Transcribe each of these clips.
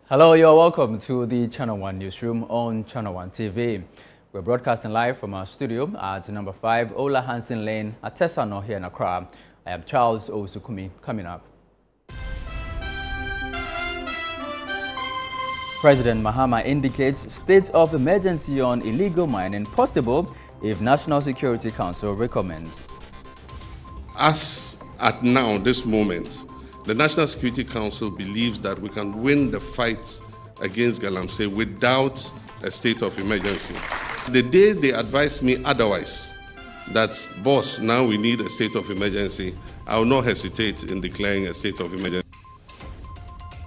Hello, you're welcome to the Channel 1 Newsroom on Channel 1 TV. We're broadcasting live from our studio at number 5 Ola Hansen Lane at Tesano here in Accra. I am Charles Osukumi. Coming up. President Mahama indicates state of emergency on illegal mining possible if National Security Council recommends. As at now, this moment, the National Security Council believes that we can win the fight against Galamsey without a state of emergency. The day they advised me otherwise, that, boss, now we need a state of emergency, I will not hesitate in declaring a state of emergency.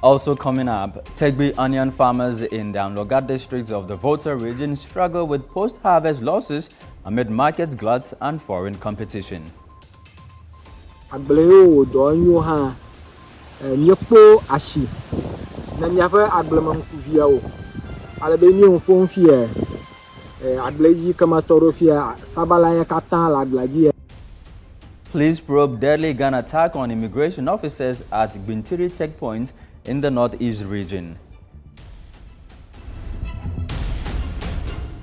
Also coming up, Tegbi onion farmers in the Amloga districts of the Volta region struggle with post-harvest losses amid market gluts and foreign competition. Nyepo ashi na nyafa agleman kuvia o alebeni on fon fie agleji kama toro fie sabala ya katan la aglaji. Police probe deadly gun attack on immigration officers at Bintiri checkpoint in the northeast region.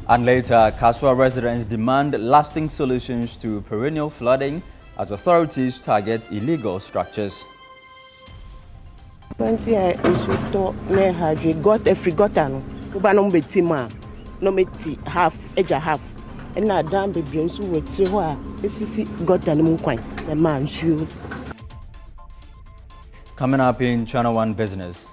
And later, Kasoa residents demand lasting solutions to perennial flooding as authorities target illegal structures. 20 to ne hadri got every gotten uba no betima no meti half eja half and na dan bebre so wetire ho a esisi gotten mu kwan the man shoe. Coming up in Channel 1 Business.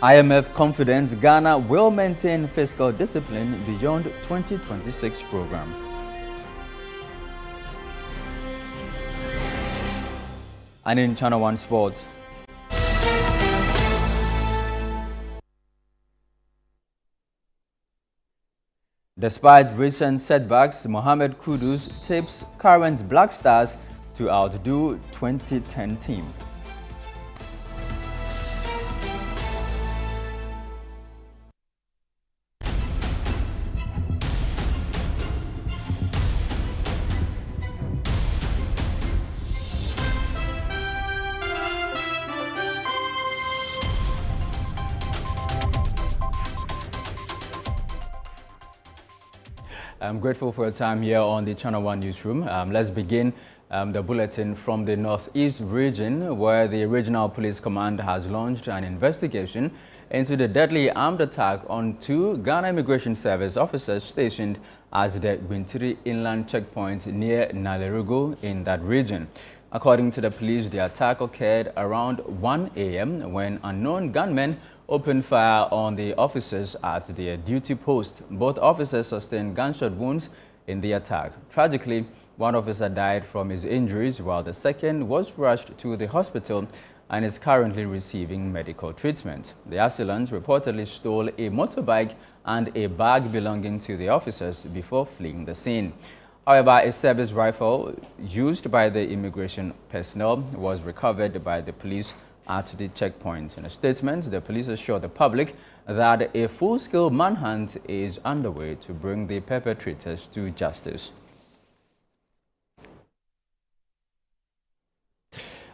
IMF confidence Ghana will maintain fiscal discipline beyond 2026 program. And in Channel 1 Sports. Despite recent setbacks, Mohamed Kudus tips current Black Stars to outdo 2010 team. I'm grateful for your time here on the Channel 1 Newsroom. Let's begin the bulletin from the Northeast region, where the Regional Police Command has launched an investigation into the deadly armed attack on 2 Ghana Immigration Service officers stationed at the Bintiri Inland Checkpoint near Nalerugo in that region. According to the police, the attack occurred around 1 a.m. when unknown gunmen opened fire on the officers at their duty post. Both officers sustained gunshot wounds in the attack. Tragically, one officer died from his injuries, while the second was rushed to the hospital and is currently receiving medical treatment. The assailants reportedly stole a motorbike and a bag belonging to the officers before fleeing the scene. However, a service rifle used by the immigration personnel was recovered by the police at the checkpoint. In a statement, the police assured the public that a full-scale manhunt is underway to bring the perpetrators to justice.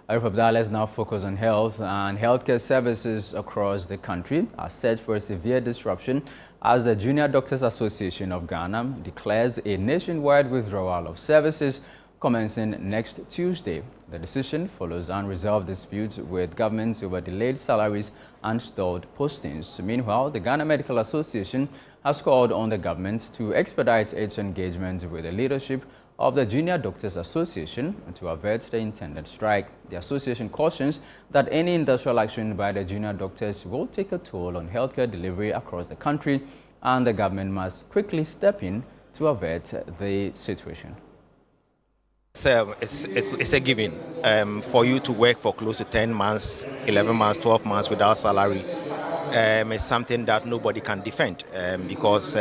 Let's now focus on health, and healthcare services across the country are set for a severe disruption as the Junior Doctors Association of Ghana declares a nationwide withdrawal of services commencing next Tuesday. The decision follows unresolved disputes with governments over delayed salaries and stalled postings. Meanwhile, the Ghana Medical Association has called on the government to expedite its engagement with the leadership of the Junior Doctors Association to avert the intended strike. The association cautions that any industrial action by the junior doctors will take a toll on healthcare delivery across the country, and the government must quickly step in to avert the situation. It's a given for you to work for close to 10 months, 11 months, 12 months without salary. It's something that nobody can defend because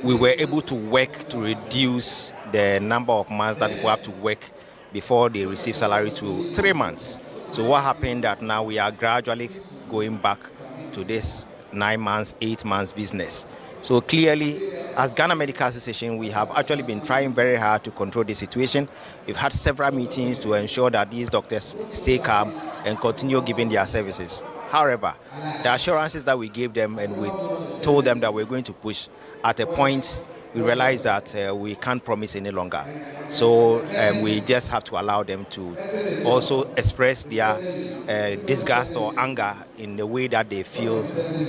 we were able to work to reduce the number of months that people have to work before they receive salary to 3 months. So what happened that now we are gradually going back to this 9 months, 8 months business. So clearly, as Ghana Medical Association, we have actually been trying very hard to control the situation. We've had several meetings to ensure that these doctors stay calm and continue giving their services. However, the assurances that we gave them and we told them that we're going to push, at a point we realized that we can't promise any longer. So we just have to allow them to also express their disgust or anger in the way that they feel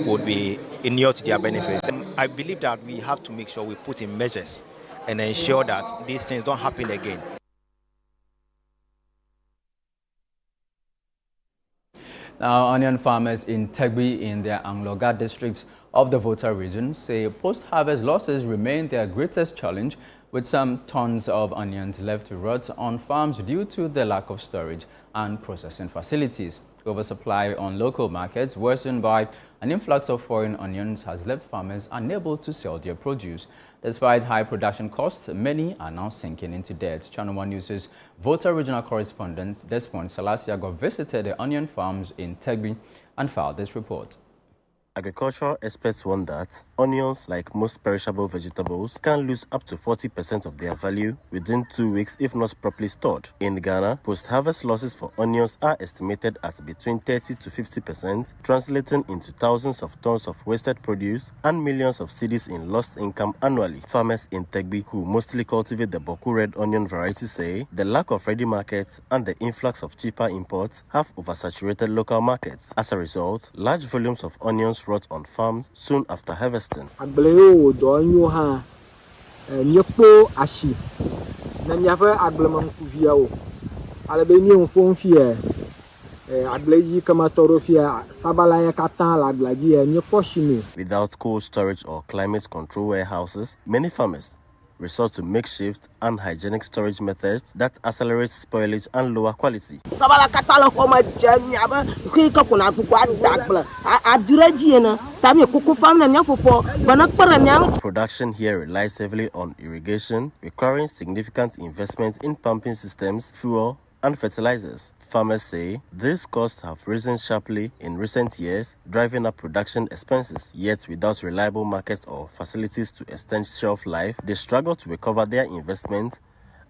would be inured to their benefit. And I believe that we have to make sure we put in measures and ensure that these things don't happen again. Now, onion farmers in Tegbi in the Angloga district of the Volta region say post-harvest losses remain their greatest challenge, with some tons of onions left to rot on farms due to the lack of storage and processing facilities. Oversupply on local markets, worsened by an influx of foreign onions, has left farmers unable to sell their produce. Despite high production costs, many are now sinking into debt. Channel 1 News' Volta regional correspondent Desmond Salasiago visited the onion farms in Tegbi and filed this report. Agricultural experts warn that onions, like most perishable vegetables, can lose up to 40% of their value within 2 weeks if not properly stored. In Ghana, post-harvest losses for onions are estimated at between 30 to 50%, translating into thousands of tons of wasted produce and millions of cedis in lost income annually. Farmers in Tegbi, who mostly cultivate the Boku red onion variety, say the lack of ready markets and the influx of cheaper imports have oversaturated local markets. As a result, large volumes of onions rot on farms soon after harvesting. Agbleo do nyu ha nyekpo ashi na nyafe agblema kuvia o alebe ni onfon fie agleji kama toro fie sabala ya katan la aglaji nyekpo shinu. Without cold storage or climate control warehouses, many farmers resort to makeshift and hygienic storage methods that accelerate spoilage and lower quality. Production here relies heavily on irrigation, requiring significant investment in pumping systems, fuel, and fertilizers. Farmers say these costs have risen sharply in recent years, driving up production expenses. Yet, without reliable markets or facilities to extend shelf life, they struggle to recover their investment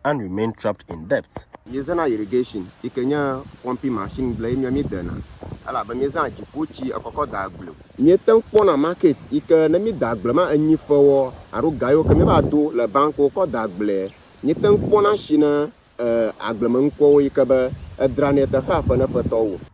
and remain trapped in debt. Using irrigation, ikenya pumping machine blame me dana. Ala ba meza jipuchi akoko daglo. Nyeten pona market ike na mi daglema anyi fowo aru gayo ke me ba do le banko ko dagle. Nyeten pona shina aglemenko ike ba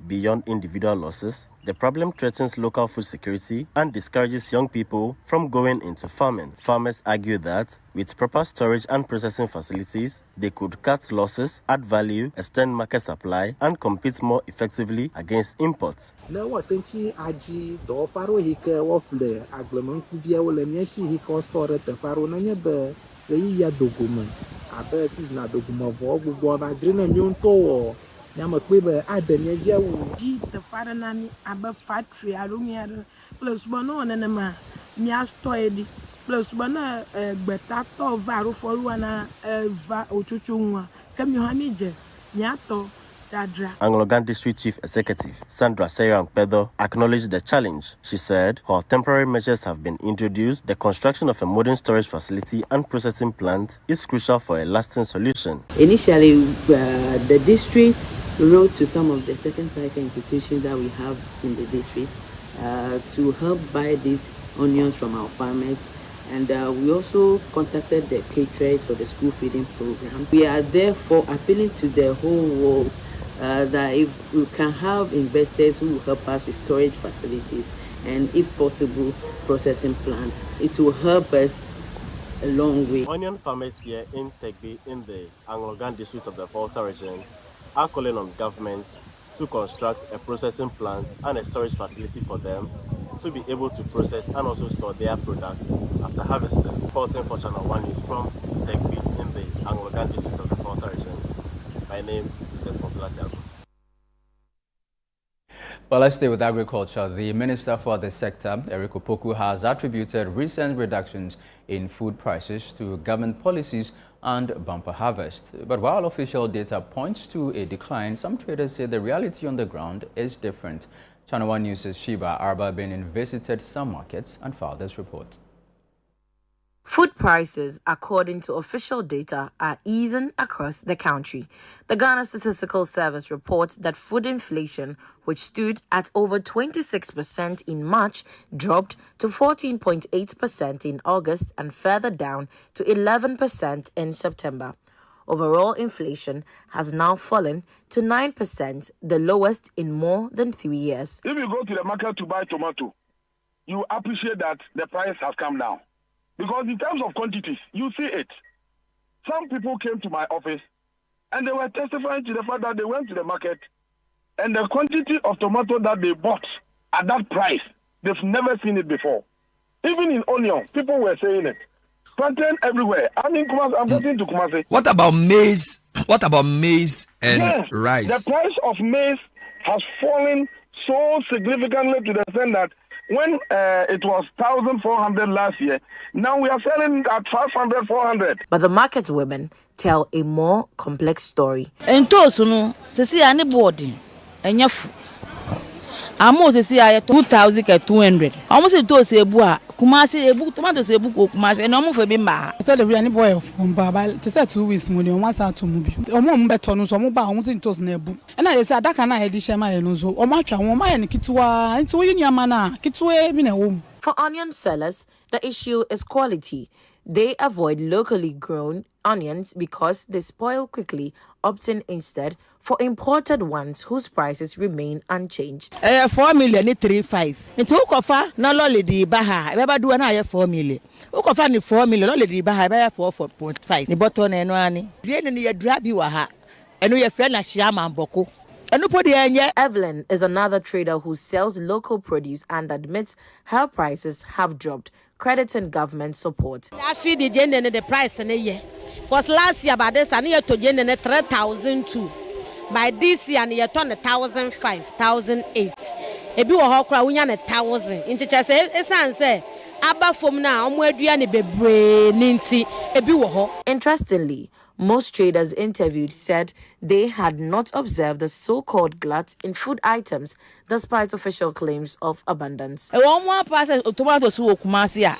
Beyond individual losses, the problem threatens local food security and discourages young people from going into farming. Farmers argue that with proper storage and processing facilities, they could cut losses, add value, extend market supply, and compete more effectively against imports. Nyama kwebe adenyeje wu di te fara nani abe factory arunyere plus bono na ma mia store di plus bono gbeta to varu foru na va ochuchu nwa kemi hanije nyato dadra. Anglogan District Chief Executive Sandra Serang Pedo acknowledged the challenge. She said, while temporary measures have been introduced, the construction of a modern storage facility and processing plant is crucial for a lasting solution. Initially, the district wrote to some of the second cycle institutions that we have in the district to help buy these onions from our farmers, and we also contacted the caterers for the school feeding program. We are therefore appealing to the whole world that if we can have investors who will help us with storage facilities and, if possible, processing plants, it will help us a long way. Onion farmers here in Tegbi in the Anglogan District of the Volta region are calling on government to construct a processing plant and a storage facility for them to be able to process and also store their product after harvesting. Reporting for Channel 1 News from Tegbi in the Anglogan District of the Volta region. My name is Desmond Salasiago. Well, let's stay with agriculture. The Minister for the sector, Eric Opoku, has attributed recent reductions in food prices to government policies and bumper harvest. But while official data points to a decline, some traders say the reality on the ground is different. Channel 1 News' Shiba Arba Benin visited some markets and filed this report. Food prices, according to official data, are easing across the country. The Ghana Statistical Service reports that food inflation, which stood at over 26% in March, dropped to 14.8% in August and further down to 11% in September. Overall inflation has now fallen to 9%, the lowest in more than 3 years. If you go to the market to buy tomato, you appreciate that the price has come down. Because in terms of quantities, you see it. Some people came to my office and they were testifying to the fact that they went to the market and the quantity of tomato that they bought at that price, they've never seen it before. Even in onion, people were saying it. Plantain everywhere. I'm getting to Kumasi. What about maize? What about maize and rice? The price of maize has fallen so significantly to the extent that when it was 1,400 last year, now we are selling at 500, 400. But the market women tell a more complex story. And Tosuno, Sisi any boarding, and yafu. Amo Sisi I 2,200. Almost a toast a boa, Kumasi a book, tomatoes a book, Kumasi, and almost a bimba. I tell the any boy from Baba to say 2 weeks money on one side to move. Or more betonus or mobile almost in toast nebu. And I said that can I edition my nose or matcha woman and Kitua into Yamana, Kitue in a home. For onion sellers, the issue is quality. They avoid locally grown onions because they spoil quickly, opting instead for imported ones whose prices remain unchanged. 4 million 35. Into Ukofa, no lolly baha, ever do an 4 million. Ukofa ni 4 million, lolly baha, 4.5. The bottom and one. The enemy drab you aha, and we are friend like Siama and Boko. Evelyn is another trader who sells local produce and admits her prices have dropped, crediting government support. I feed the price in a year. Was last year by this and year to generate 3,002. By this year, you turn 1,005, 1,008. A bit of Hokra, we 1,000. Into just say, Abba from now, I'm where do you be ninty a bit. Interestingly, most traders interviewed said they had not observed the so-called glut in food items despite official claims of abundance. One more person tomatoes who Kumasia.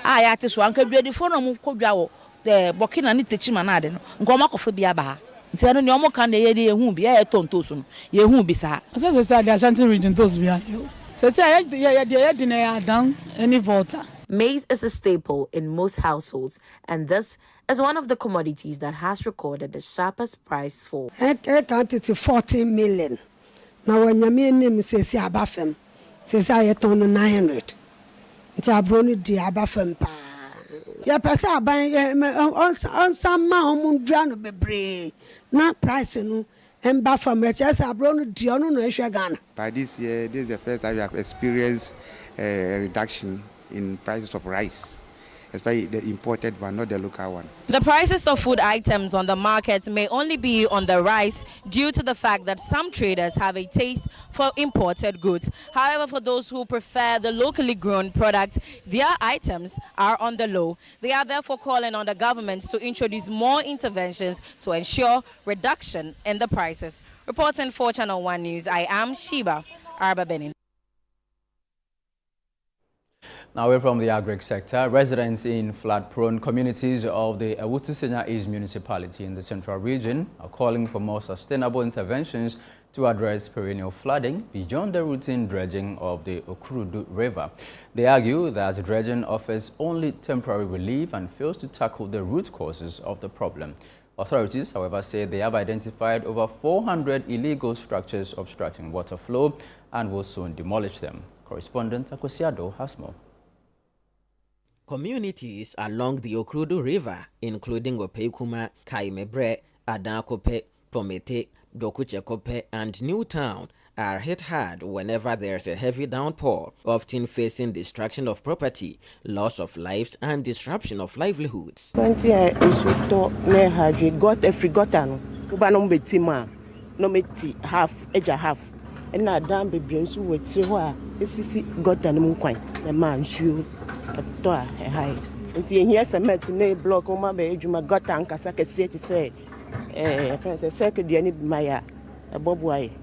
I had to swank a beauty for no Kodrao, the Bokina Nitichimanade, Gomakophobia Baha. Tell no more can they won't be a tontosum, ye won't be sa. As I said, the Ashanti region does be you. So say, yeah, down any voter. Maize is a staple in most households, and this is one of the commodities that has recorded the sharpest price fall. I counted to 14 million. Now when your name says Abafem, says I ton 900. It's a brony de Abafem pa. Ya pasa buying on some drano bebre. Not pricing and Bafam, just a brony Diono no Ghana. By this year, this is the first time we have experienced a reduction in prices of rice, especially the imported one, not the local one. The prices of food items on the market may only be on the rise due to the fact that some traders have a taste for imported goods. However, for those who prefer the locally grown products, their items are on the low. They are therefore calling on the government to introduce more interventions to ensure reduction in the prices. Reporting for Channel 1 News, I am Sheba Arba Benin. Now, away from the agri sector, residents in flood-prone communities of the Ewutu-Senya East municipality in the central region are calling for more sustainable interventions to address perennial flooding beyond the routine dredging of the Okurudu River. They argue that dredging offers only temporary relief and fails to tackle the root causes of the problem. Authorities, however, say they have identified over 400 illegal structures obstructing water flow and will soon demolish them. Correspondent Akosiado has more. Communities along the Okurudu River, including Opekuma, Kaimebre, Adankope, Tomete, Dokuchekope, and Newtown, are hit hard whenever there's a heavy downpour, often facing destruction of property, loss of lives, and disruption of livelihoods. 20 got every gotten, Ubanum betima, no meti half, edge a half. And I damn baby, so with Siwa, Sisi got an unquine, the man shoe. High. And see, here's a matinee block on my bedroom. I got Ankasaka City say, friends, a second, the Maya,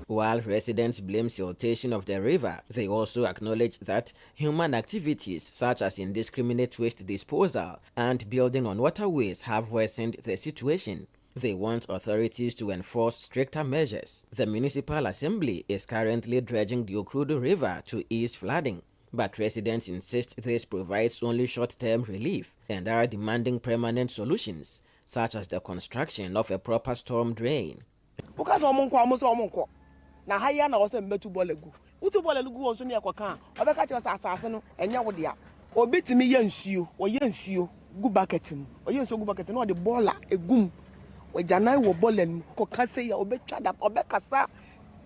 While residents blame siltation of the river, they also acknowledge that human activities such as indiscriminate waste disposal and building on waterways have worsened the situation. They want authorities to enforce stricter measures. The municipal assembly is currently dredging the Okrudu River to ease flooding, but residents insist this provides only short-term relief and are demanding permanent solutions, such as the construction of a proper storm drain. Na haya na wose mbetu bolegu utu bolegu wonso ne yakoka obeka che asase no enya wodea obetimi ye nsuo oye nsuo gu bucket mu oye nsuo gu bucket no de bola egum ojanai wo bolen koka se ya obetwa da obekasa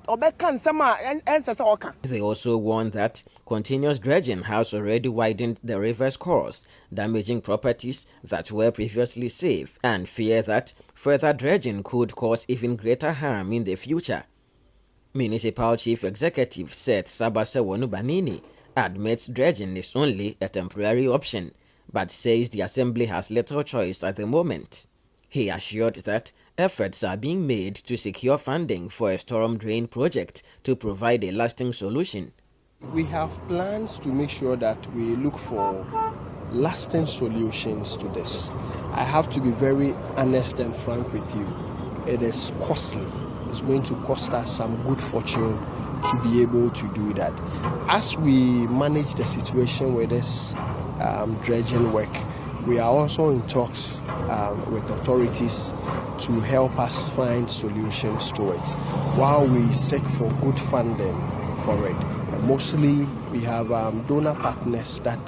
obeka nsema ensese oka. They also warn that continuous dredging has already widened the river's course, damaging properties that were previously safe, and fear that further dredging could cause even greater harm in the future. Municipal Chief Executive Seth Sabase Wonubanini admits dredging is only a temporary option, but says the assembly has little choice at the moment. He assured that efforts are being made to secure funding for a storm drain project to provide a lasting solution. We have plans to make sure that we look for lasting solutions to this. I have to be very honest and frank with you. It is costly. It's going to cost us some good fortune to be able to do that. As we manage the situation with this dredging work, we are also in talks with authorities to help us find solutions to it while we seek for good funding for it. And mostly we have donor partners that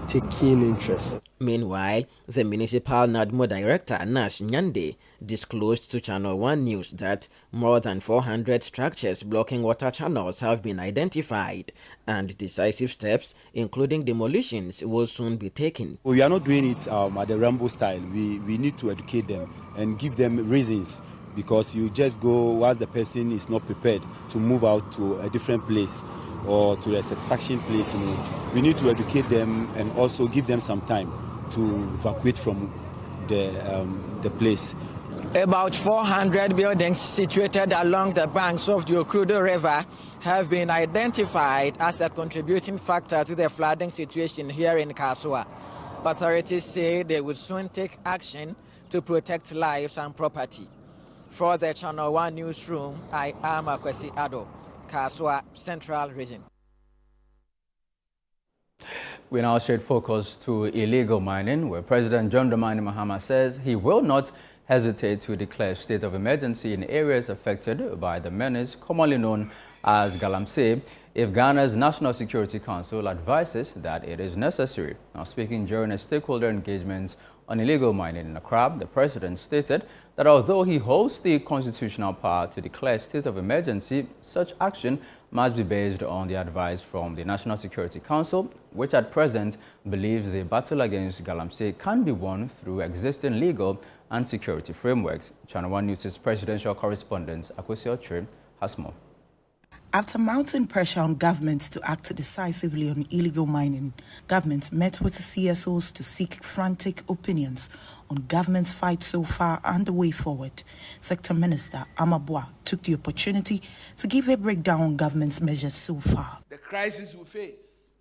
take keen interest. Meanwhile, the municipal NADMO director, Nash Nyande, disclosed to Channel 1 News that more than 400 structures blocking water channels have been identified, and decisive steps, including demolitions, will soon be taken. We are not doing it at the Rambo style. We need to educate them and give them reasons, because you just go once the person is not prepared to move out to a different place or to a satisfaction place. We need to educate them and also give them some time to evacuate from the place. About 400 buildings situated along the banks of the Okrudu River have been identified as a contributing factor to the flooding situation here in Kasoa. Authorities say they will soon take action to protect lives and property. For the Channel 1 Newsroom, I am Akwesi Ado, Kasoa Central Region. We now shift focus to illegal mining, where President John Dramani Mahama says he will not hesitate to declare state of emergency in areas affected by the menace commonly known as Galamsey if Ghana's National Security Council advises that it is necessary. Now, speaking during a stakeholder engagement on illegal mining in Accra, the president stated that although he holds the constitutional power to declare state of emergency, such action must be based on the advice from the National Security Council, which at present believes the battle against Galamsey can be won through existing legal and security frameworks. Channel 1 News' presidential correspondent Kasoa has more. After mounting pressure on government to act decisively on illegal mining, government met with the CSOs to seek frantic opinions on government's fight so far and the way forward. Sector Minister Amabwa took the opportunity to give a breakdown on government's measures so far. The crisis we face.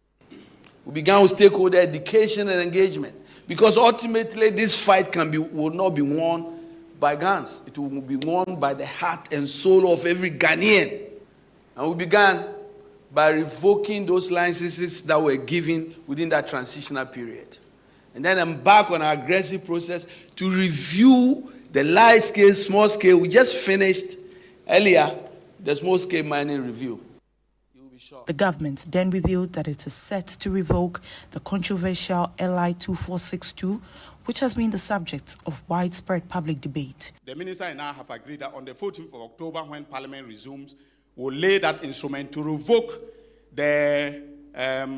We began with stakeholder education and engagement, because ultimately this fight will not be won by guns. It will be won by the heart and soul of every Ghanaian. And we began by revoking those licenses that were given within that transitional period. And then embark on an aggressive process to review the large scale, small scale. We just finished earlier the small scale mining review. The government then revealed that it is set to revoke the controversial LI 2462, which has been the subject of widespread public debate. The minister and I have agreed that on the 14th of October, when Parliament resumes, we'll lay that instrument to revoke the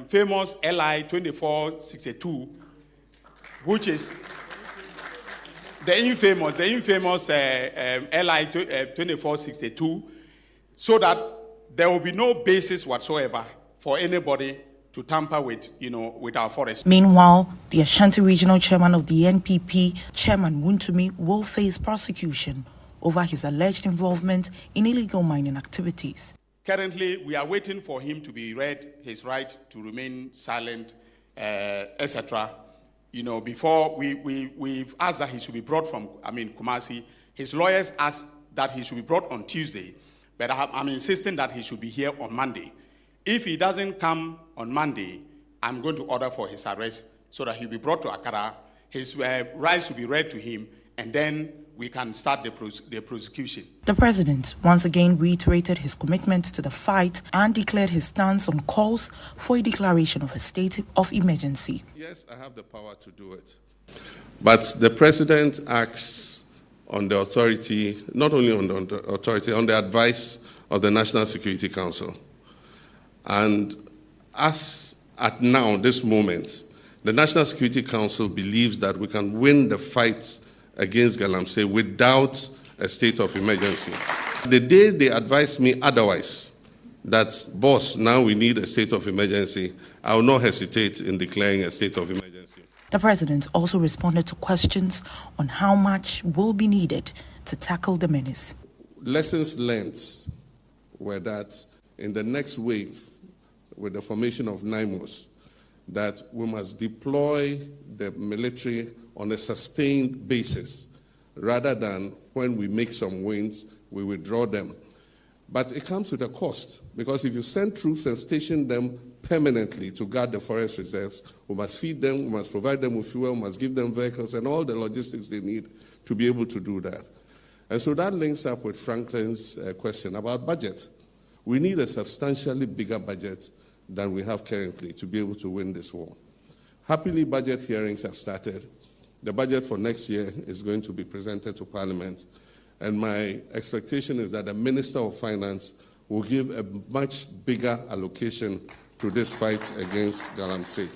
famous LI 2462, which is the infamous LI 2462, so that there will be no basis whatsoever for anybody to tamper with, with our forests. Meanwhile, the Ashanti Regional Chairman of the NPP, Chairman Wuntumi, will face prosecution over his alleged involvement in illegal mining activities. Currently, we are waiting for him to be read his right to remain silent, etc. You know, before we've asked that he should be brought from, Kumasi. His lawyers asked that he should be brought on Tuesday, but I'm insisting that he should be here on Monday. If he doesn't come on Monday, I'm going to order for his arrest so that he'll be brought to Accra. His rights will be read to him, and then we can start the prosecution. The president once again reiterated his commitment to the fight and declared his stance on calls for a declaration of a state of emergency. Yes, I have the power to do it. But the president acts on the authority, not only on the authority, on the advice of the National Security Council. And as at now, this moment, the National Security Council believes that we can win the fight against Galamsey without a state of emergency. The day they advised me otherwise, that, boss, now we need a state of emergency, I will not hesitate in declaring a state of emergency. The president also responded to questions on how much will be needed to tackle the menace. Lessons learned were that in the next wave, with the formation of NIMOS, that we must deploy the military on a sustained basis, rather than when we make some wins, we withdraw them. But it comes with a cost, because if you send troops and station them permanently to guard the forest reserves, we must feed them, we must provide them with fuel, we must give them vehicles and all the logistics they need to be able to do that. And so that links up with Franklin's question about budget. We need a substantially bigger budget than we have currently to be able to win this war. Happily, budget hearings have started. The budget for next year is going to be presented to Parliament, and my expectation is that the Minister of Finance will give a much bigger allocation to this fight against Galamsey.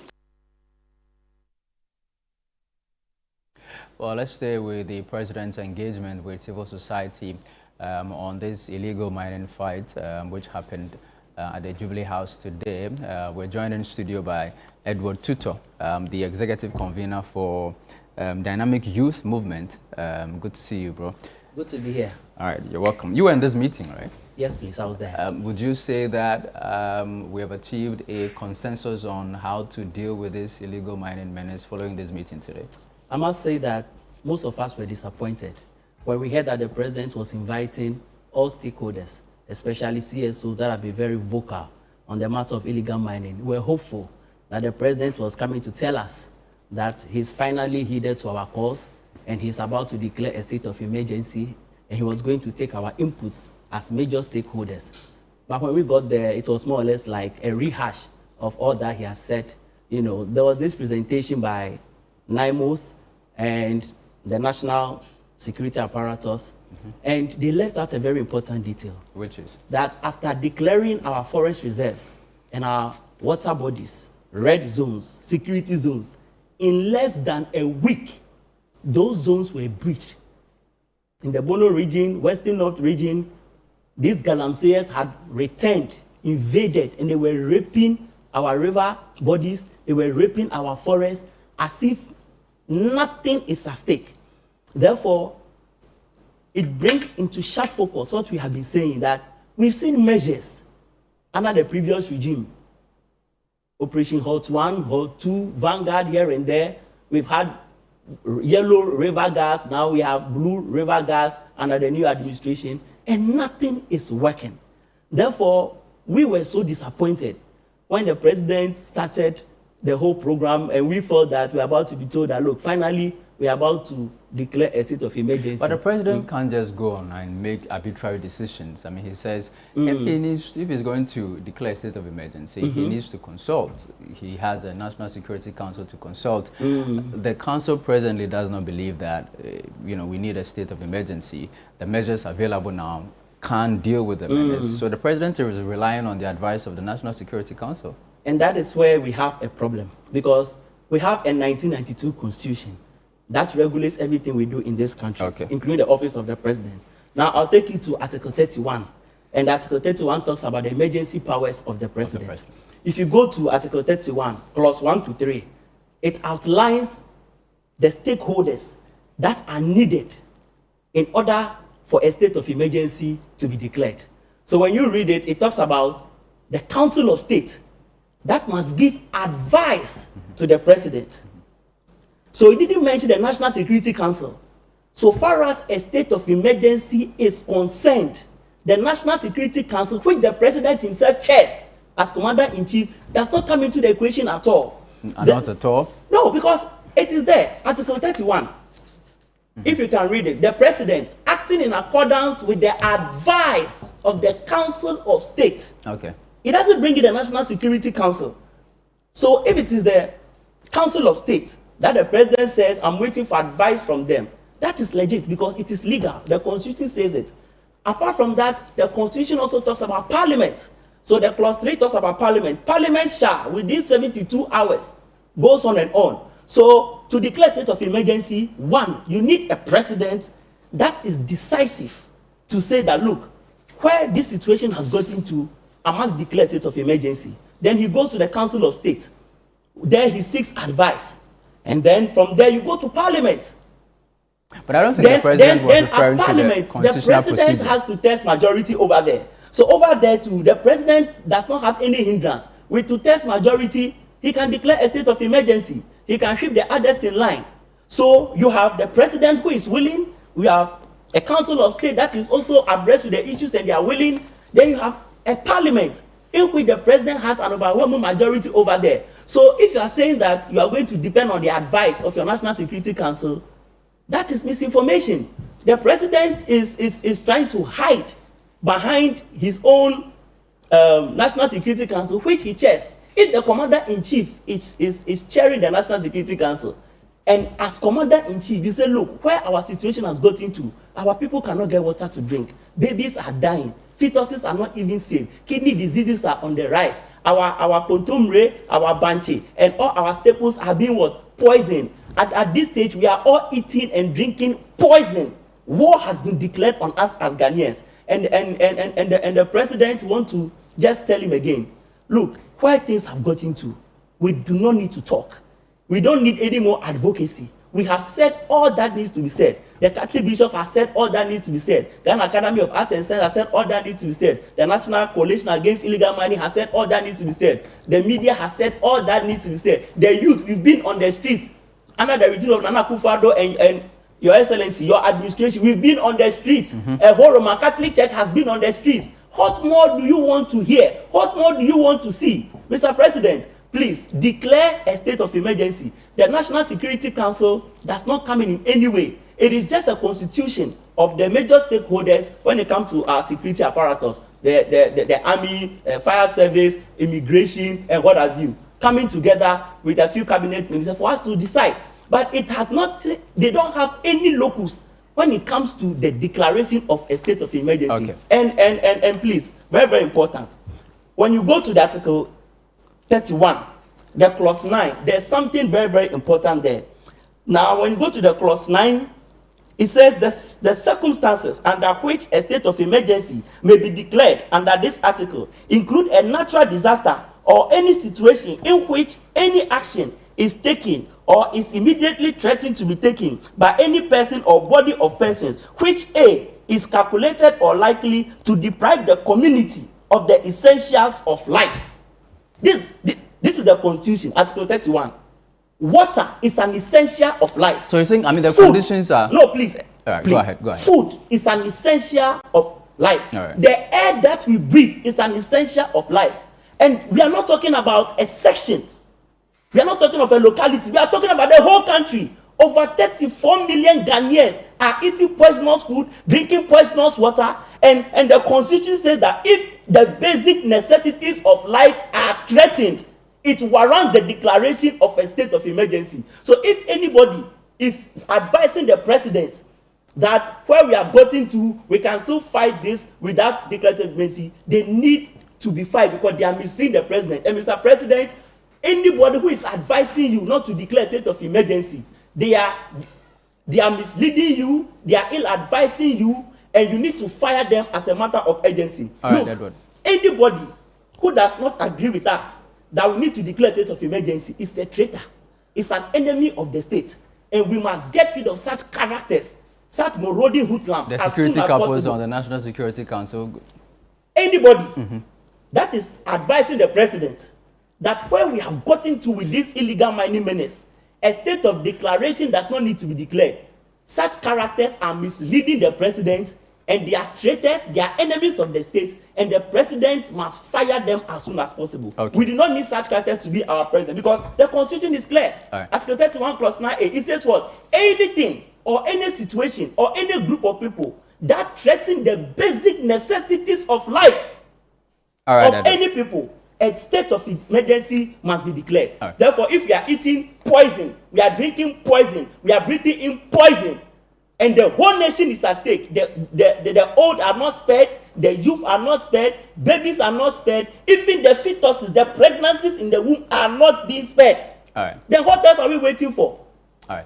Well, let's stay with the president's engagement with civil society on this illegal mining fight, which happened at the Jubilee House today. We're joined in studio by Edward Tutor, the executive convener for Dynamic Youth Movement. Good to see you, bro. Good to be here. All right, you're welcome. You were in this meeting, right? Yes, please, I was there. Would you say that we have achieved a consensus on how to deal with this illegal mining menace following this meeting today? I must say that most of us were disappointed when we heard that the president was inviting all stakeholders, especially CSO, that have been very vocal on the matter of illegal mining. We were hopeful that the president was coming to tell us that he's finally heeded to our calls and he's about to declare a state of emergency, and he was going to take our inputs as major stakeholders. But when we got there, it was more or less like a rehash of all that he has said. You know, there was this presentation by NIMOS and the National Security Apparatus, and they left out a very important detail. Which is? That after declaring our forest reserves and our water bodies, red zones, security zones, in less than a week, those zones were breached. In the Bono region, Western North region, these Galamseyers had returned, invaded, and they were raping our river bodies, they were raping our forests as if nothing is at stake. Therefore, it brings into sharp focus what we have been saying, that we've seen measures under the previous regime. Operation Hot 1, Hot 2, Vanguard here and there. We've had yellow river gas, now we have blue river gas under the new administration, and nothing is working. Therefore, we were so disappointed when the president started the whole program, and we felt that we were about to be told that, look, finally, we are about to declare a state of emergency. But the president can't just go on and make arbitrary decisions. I mean, he says if he's going to declare a state of emergency, he needs to consult. He has a National Security Council to consult. The council presently does not believe that we need a state of emergency. The measures available now can't deal with the menace. So the president is relying on the advice of the National Security Council. And that is where we have a problem, because we have a 1992 constitution that regulates everything we do in this country, including the office of the president. Now, I'll take you to Article 31. And Article 31 talks about the emergency powers of the president. If you go to Article 31, clause 1 to 3, it outlines the stakeholders that are needed in order for a state of emergency to be declared. So when you read it, it talks about the Council of State that must give advice to the president. So it didn't mention the National Security Council. So far as a state of emergency is concerned, the National Security Council, which the president himself chairs as commander-in-chief, does not come into the equation at all. Not at all? No, because it is there, Article 31. If you can read it, the president acting in accordance with the advice of the Council of State. Okay. It doesn't bring in the National Security Council. So if it is the Council of State that the president says, I'm waiting for advice from them, that is legit because it is legal. The Constitution says it. Apart from that, the Constitution also talks about Parliament. So the clause 3 talks about Parliament. Parliament shall, within 72 hours, goes on and on. So to declare state of emergency, one, you need a president that is decisive to say that, look, where this situation has gotten to, I must declare state of emergency. Then he goes to the Council of State. There he seeks advice. And then from there you go to Parliament. But I don't think the president was referring to the constitutional the president procedure. has to test majority over there. So over there too, the president does not have any hindrance. With to test majority, he can declare a state of emergency. He can keep the others in line. So you have the president who is willing. We have a Council of State that is also abreast with the issues and they are willing. Then you have a Parliament in which the president has an overwhelming majority over there. So if you are saying that you are going to depend on the advice of your National Security Council, that is misinformation. The president is trying to hide behind his own National Security Council, which he chairs. If the commander-in-chief is chairing the National Security Council, and as commander-in-chief, you say, look, where our situation has gotten to, our people cannot get water to drink. Babies are dying. Fetuses are not even safe. Kidney diseases are on the rise. Our contumely, our banche, and all our staples are being what? Poisoned. At this stage, we are all eating and drinking poison. War has been declared on us as Ghanaians. And the president want to just tell him again, look, where things have gotten to, we do not need to talk. We don't need any more advocacy. We have said all that needs to be said. The Catholic Bishop has said all that needs to be said. The Academy of Arts and Science has said all that needs to be said. The National Coalition Against Illegal Mining has said all that needs to be said. The media has said all that needs to be said. The youth, we've been on the streets under the regime of Nana Akufo-Addo and Your Excellency, your administration, we've been on the streets. A whole Roman Catholic Church has been on the streets. What more do you want to hear? What more do you want to see? Mr. President, please declare a state of emergency. The National Security Council does not come in any way. It is just a constitution of the major stakeholders when it comes to our security apparatus, the army, fire service, immigration, and what have you, coming together with a few cabinet ministers for us to decide. But it has not, they don't have any locus when it comes to the declaration of a state of emergency. Okay. And please, very, very important. When you go to the Article 31, the clause 9, there's something very, very important there. Now, when you go to the clause 9, it says the circumstances under which a state of emergency may be declared under this article include a natural disaster or any situation in which any action is taken or is immediately threatened to be taken by any person or body of persons, which A, is calculated or likely to deprive the community of the essentials of life. This is the Constitution, Article 31. Water is an essential of life. So you think, I mean, the food, conditions are... No, please. All right, please. go ahead. Food is an essential of life. All right. The air that we breathe is an essential of life. And we are not talking about a section. We are not talking of a locality. We are talking about the whole country. Over 34 million Ghanaians are eating poisonous food, drinking poisonous water, and the Constitution says that if the basic necessities of life are threatened, it warrants the declaration of a state of emergency. So if anybody is advising the president that where we have gotten to, we can still fight this without declaration of emergency, they need to be fight because they are misleading the president. And Mr. President, anybody who is advising you not to declare a state of emergency, they are misleading you, they are ill-advising you, and you need to fire them as a matter of urgency. Look, anybody who does not agree with us that we need to declare a state of emergency is a traitor. It's an enemy of the state. And we must get rid of such characters such marauding hoodlums the as soon security as couples possible. on the National Security Council. Anybody that is advising the president that when we have gotten to with this illegal mining menace, a state of declaration does not need to be declared. Such characters are misleading the president, and they are traitors, they are enemies of the state, and the president must fire them as soon as possible. Okay. We do not need such characters to be our president because the constitution is clear. Right. Article 31 clause 9a, it says what? Anything or any situation or any group of people that threaten the basic necessities of life of any people, a state of emergency must be declared. Right. Therefore, if we are eating poison, we are drinking poison, we are breathing in poison, and the whole nation is at stake, the old are not spared, the youth are not spared, babies are not spared, even the fetuses, the pregnancies in the womb are not being spared. All right. Then what else are we waiting for? All right.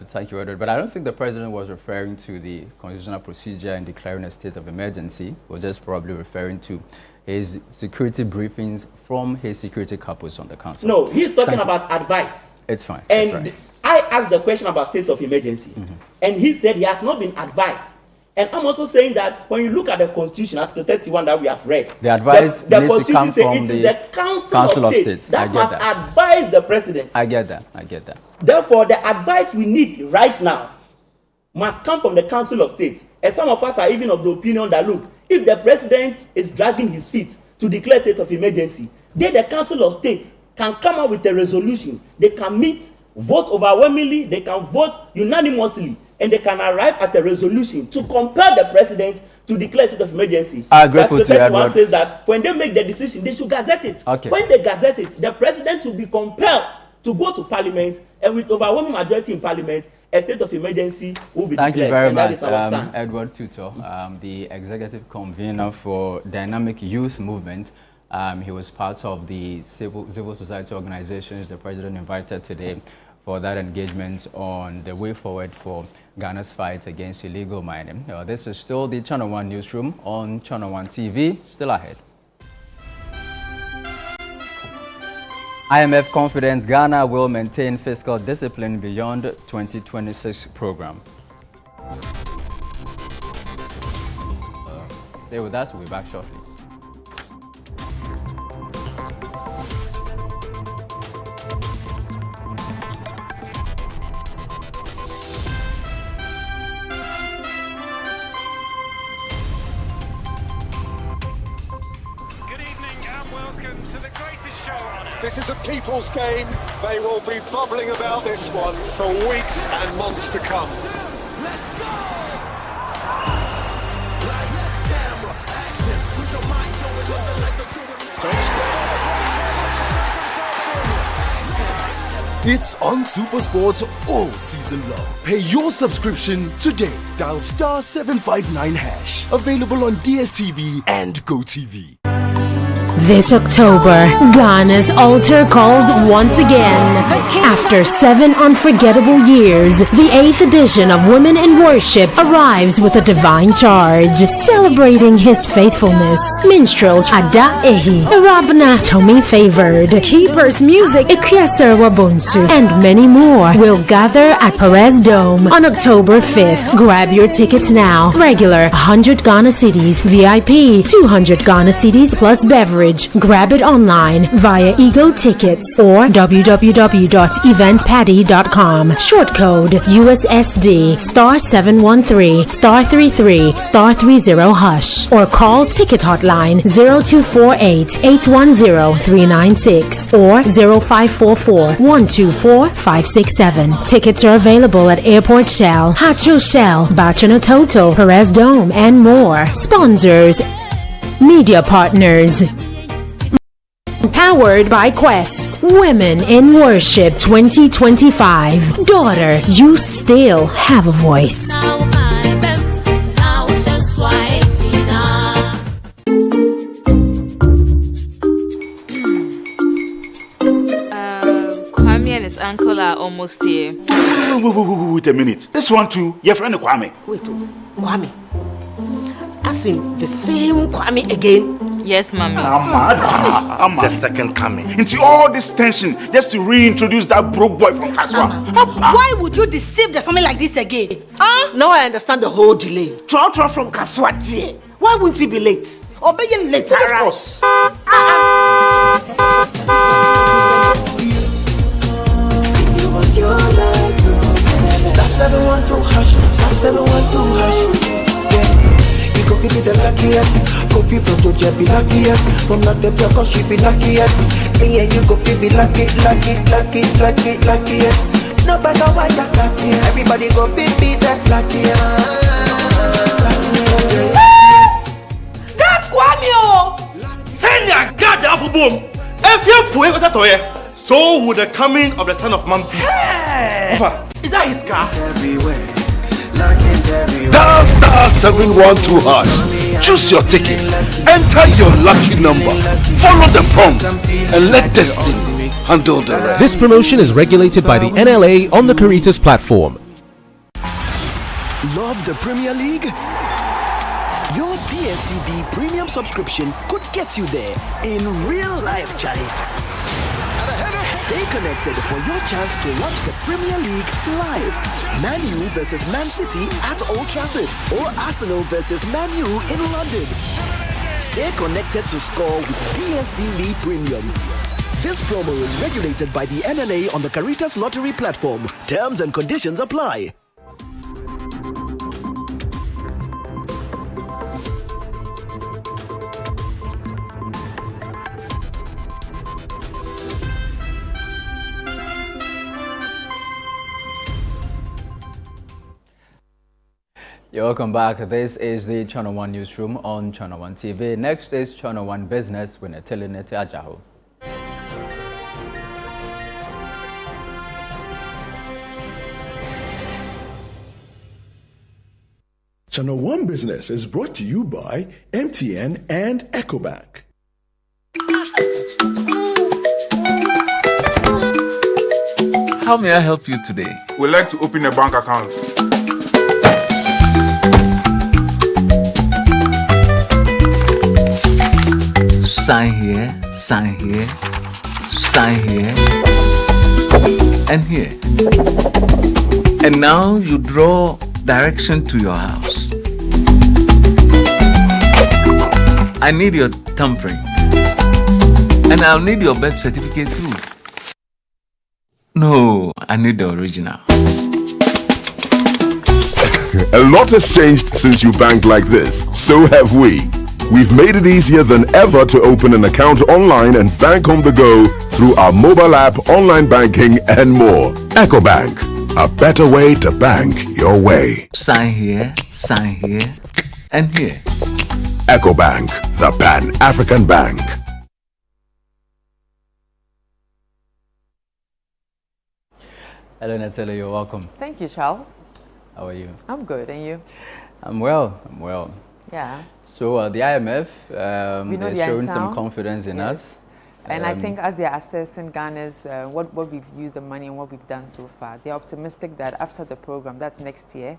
Thank you, Edward. But I don't think the president was referring to the constitutional procedure in declaring a state of emergency. He was just probably referring to his security briefings from his security couples on the council. No, he's talking about advice. It's fine. And That's right. I asked the question about state of emergency, and he said he has not been advised. And I'm also saying that when you look at the Constitution, Article 31 that we have read, the advice the needs to come Constitution from says it is the the Council of State that must that. advise the president. I get that. I get that. Therefore, the advice we need right now must come from the Council of State. And some of us are even of the opinion that, look, if the president is dragging his feet to declare state of emergency, then the Council of State can come up with a resolution. They can meet, vote overwhelmingly, they can vote unanimously, and they can arrive at a resolution to compel the president to declare state of emergency. Article 31 says that when they make the decision, they should gazette it. Okay. When they gazette it, the president will be compelled to go to parliament, and with overwhelming majority in parliament, a state of emergency will be Thank declared. you very and much, that is our stand. Edward Tutor, the executive convener for Dynamic Youth Movement. He was part of the civil society organizations the president invited today for that engagement on the way forward for Ghana's fight against illegal mining. This is still the Channel 1 Newsroom on Channel 1 TV. Still ahead. IMF confident Ghana will maintain fiscal discipline beyond 2026 program. Stay with us, we'll be back shortly. This is a people's game. They will be bubbling about this one for weeks and months to come. It's on SuperSport all season long. Pay your subscription today. Dial *759#. Available on DSTV and GoTV. This October, Ghana's altar calls once again. After 7 unforgettable years, the 8th edition of Women in Worship arrives with a divine charge. Celebrating his faithfulness, minstrels Ada Ehi, Rabna Tomi Favored, Keepers Music, Ikiaserwa Bonsu, and many more will gather at Perez Dome on October 5th. Grab your tickets now. Regular 100 Ghana cedis, VIP 200 Ghana cedis plus beverage. Grab it online via Ego Tickets or www.eventpaddy.com. Short code USSD *713 *33 *30# or call Ticket Hotline 0248 810 396 or 0544 124 567. Tickets are available at Airport Shell, Hacho Shell, Bachano Toto, Perez Dome, and more. Sponsors, media partners. Powered by Quest. Women in Worship 2025. Daughter, you still have a voice. Kwame and his uncle are almost here. Wait a minute. This one too, your friend Kwame. Wait, Kwame. As in the same Kwame again? Yes, mommy. The second coming. Into all this tension just to reintroduce that broke boy from Kasoa. Why would you deceive the family like this again? Now I understand the whole delay. Trotro from Kasoa dear. Why wouldn't he be late? Or be late, of course. Star 712 hash, star 712 hash. Yeah, you go be the luckiest. Coffee from Georgia be luckiest. From not the block, she be luckiest. Yeah, you go be luckiest. No bag of white luckiest. Everybody go be that luckiest. That's Kwamio. Send your God the apple boom. If you put it away, so would the coming of the Son of Man be. Is that his car? Dial star 712 hash. Choose your ticket. Enter your lucky number. Follow the prompts and let destiny handle the rest. This promotion is regulated by the NLA on the Caritas platform. Love the Premier League? Your DSTV premium subscription could get you there in real life, Charlie. Stay connected for your chance to watch the Premier League live. Man U versus Man City at Old Trafford or Arsenal versus Man U in London. Stay connected to score with DSTV Premium. This promo is regulated by the NLA on the Caritas Lottery platform. Terms and conditions apply. You're welcome back. This is the Channel 1 Newsroom on Channel 1 TV. Next is Channel 1 Business with Natelinete Ajaho. Channel 1 Business is brought to you by MTN and EcoBank. How may I help you today? We'd like to open a bank account. Sign here, sign here, sign here, and here. And now you draw direction to your house. I need your thumbprint. And I'll need your birth certificate too. No, I need the original. A lot has changed since you banked like this. So have we. We've made it easier than ever to open an account online and bank on the go through our mobile app, online banking, and more. EcoBank, a better way to bank your way. Sign here, and here. EcoBank, the Pan-African Bank. Hello, Natalie, you're welcome. Thank you, Charles. How are you? I'm good, and you? I'm well. Yeah. So the IMF, they're showing some confidence in us. And I think as they're assessing Ghana's, what we've used the money and what we've done so far, they're optimistic that after the program, that's next year,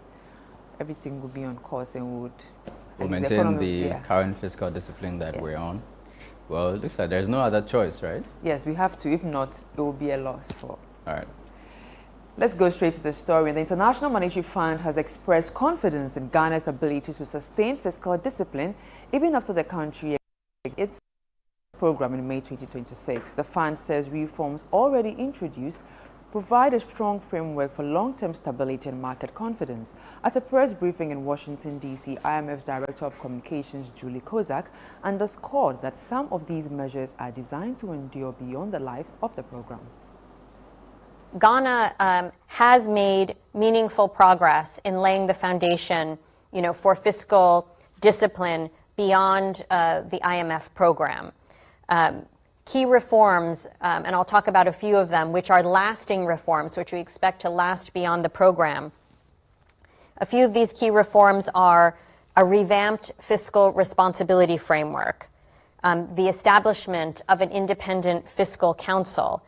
everything will be on course and we'll maintain the current fiscal discipline that we're on. Well, it looks like there's no other choice, right? Yes, we have to. If not, it will be a loss for. All right. Let's go straight to the story. The International Monetary Fund has expressed confidence in Ghana's ability to sustain fiscal discipline even after the country its program in May 2026. The fund says reforms already introduced provide a strong framework for long-term stability and market confidence. At a press briefing in Washington, D.C., IMF's Director of Communications, Julie Kozak, underscored that some of these measures are designed to endure beyond the life of the program. Ghana has made meaningful progress in laying the foundation, for fiscal discipline beyond the IMF program. Key reforms, and I'll talk about a few of them, which are lasting reforms, which we expect to last beyond the program. A few of these key reforms are a revamped fiscal responsibility framework, the establishment of an independent fiscal council,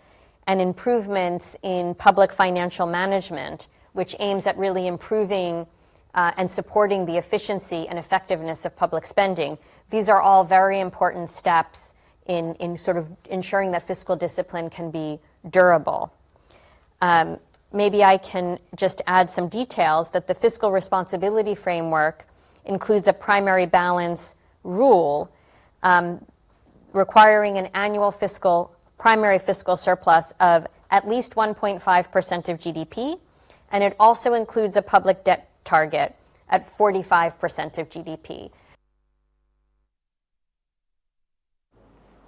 and improvements in public financial management, which aims at really improving and supporting the efficiency and effectiveness of public spending. These are all very important steps in sort of ensuring that fiscal discipline can be durable. Maybe I can just add some details that the fiscal responsibility framework includes a primary balance rule requiring an annual primary fiscal surplus of at least 1.5% of GDP, and it also includes a public debt target at 45% of GDP.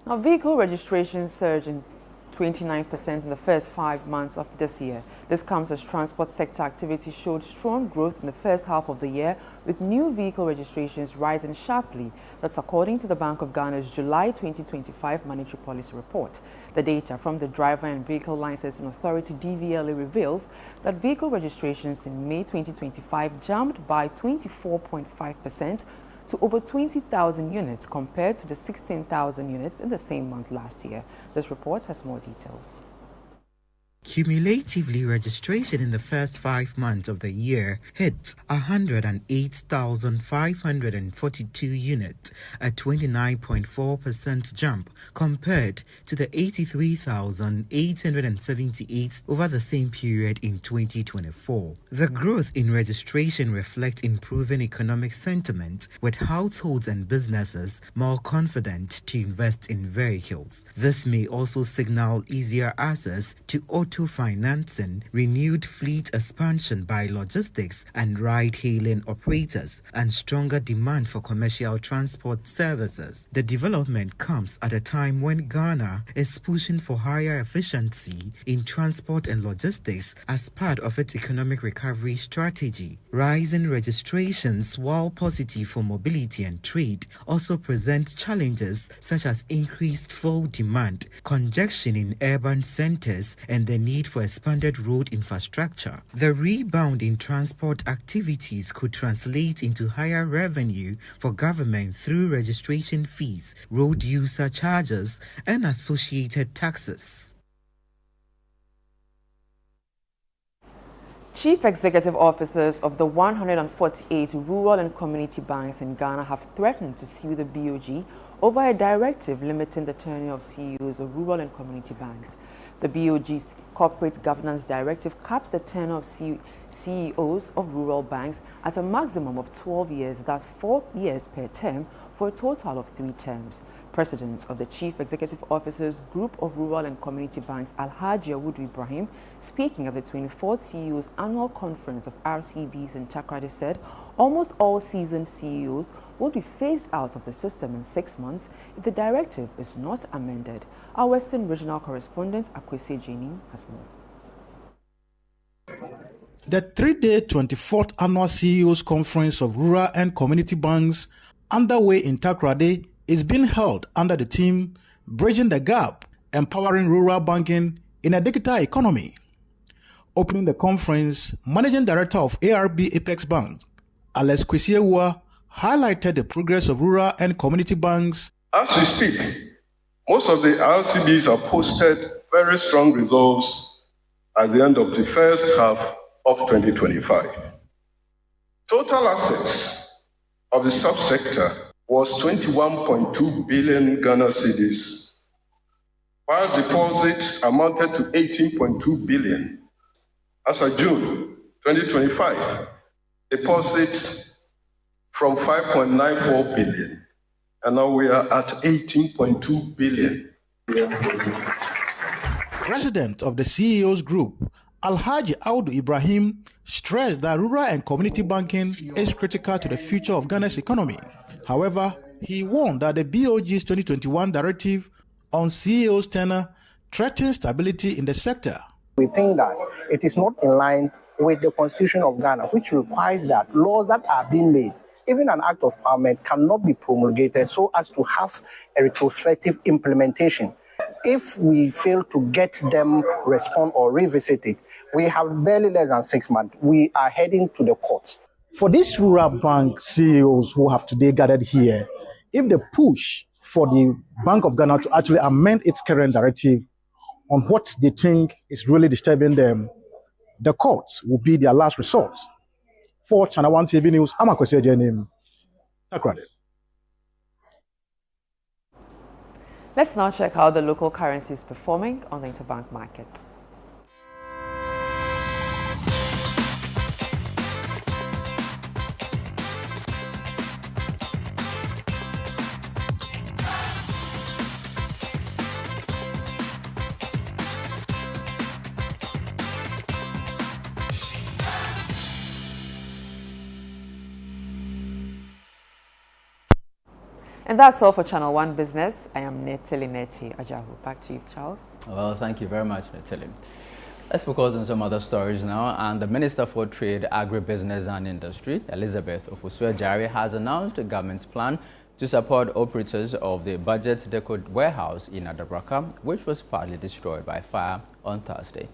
Now, vehicle registration surged in 29% in the first 5 months of this year. This comes as transport sector activity showed strong growth in the first half of the year, with new vehicle registrations rising sharply. That's according to the Bank of Ghana's July 2025 Monetary Policy Report. The data from the Driver and Vehicle Licensing Authority (DVLA) reveals that vehicle registrations in May 2025 jumped by 24.5% to over 20,000 units compared to the 16,000 units in the same month last year. This report has more details. Cumulatively, registration in the first 5 months of the year hit 108,542 units, a 29.4% jump compared to the 83,878 over the same period in 2024. The growth in registration reflects improving economic sentiment, with households and businesses more confident to invest in vehicles. This may also signal easier access to auto financing, renewed fleet expansion by logistics and ride-hailing operators, and stronger demand for commercial transport services. The development comes at a time when Ghana is pushing for higher efficiency in transport and logistics as part of its economic recovery strategy. Rising registrations, while positive for mobility and trade, also present challenges such as increased fuel demand, congestion in urban centers, and the need for expanded road infrastructure. The rebound in transport activities could translate into higher revenue for government through registration fees, road user charges, and associated taxes. Chief executive officers of the 148 rural and community banks in Ghana have threatened to sue the BOG over a directive limiting the tenure of CEOs of rural and community banks. The BOG's Corporate Governance Directive caps the tenure of CEOs of rural banks at a maximum of 12 years, that's 4 years per term, for a total of 3 terms. President of the Chief Executive Officers Group of Rural and Community Banks, Alhaji Awudu Ibrahim, speaking at the 24th CEOs Annual Conference of RCBs in Takoradi, said almost all seasoned CEOs will be phased out of the system in 6 months if the directive is not amended. Our Western Regional Correspondent, Akwesi Jeni, has more. The 3-day 24th Annual CEOs Conference of Rural and Community Banks, underway in Takoradi, is being held under the theme Bridging the Gap, Empowering Rural Banking in a Digital Economy. Opening the conference, Managing Director of ARB Apex Bank, Alex Kwesiewa, highlighted the progress of rural and community banks. As we speak, most of the RCBs have posted very strong results at the end of the first half of 2025. Total assets of the subsector was 21.2 billion Ghana cedis, while deposits amounted to 18.2 billion. As of June 2025, deposits from 5.94 billion, and now we are at 18.2 billion. President of the CEOs Group, Alhaji Awudu Ibrahim, stressed that rural and community banking is critical to the future of Ghana's economy. However, he warned that the BOG's 2021 directive on CEOs' tenure threatens stability in the sector. We think that it is not in line with the Constitution of Ghana, which requires that laws that are being made, even an act of parliament, cannot be promulgated so as to have a retrospective implementation. If we fail to get them respond or revisit it, we have barely less than 6 months. We are heading to the courts. For these rural bank CEOs who have today gathered here, if they push for the Bank of Ghana to actually amend its current directive on what they think is really disturbing them, the courts will be their last resort. For Channel 1 TV News, I'm Akwesi Ejenim. Takrade. Let's now check how the local currency is performing on the interbank market. And that's all for Channel 1 Business. I am Neteli Neti Ajahu. Back to you, Charles. Well, thank you very much, Neteli. Let's focus on some other stories now. And the Minister for Trade, Agribusiness and Industry, Elizabeth Ofosu-Adjare, has announced the government's plan to support operators of the Budget Depot warehouse in Adabraka, which was partly destroyed by fire on Thursday.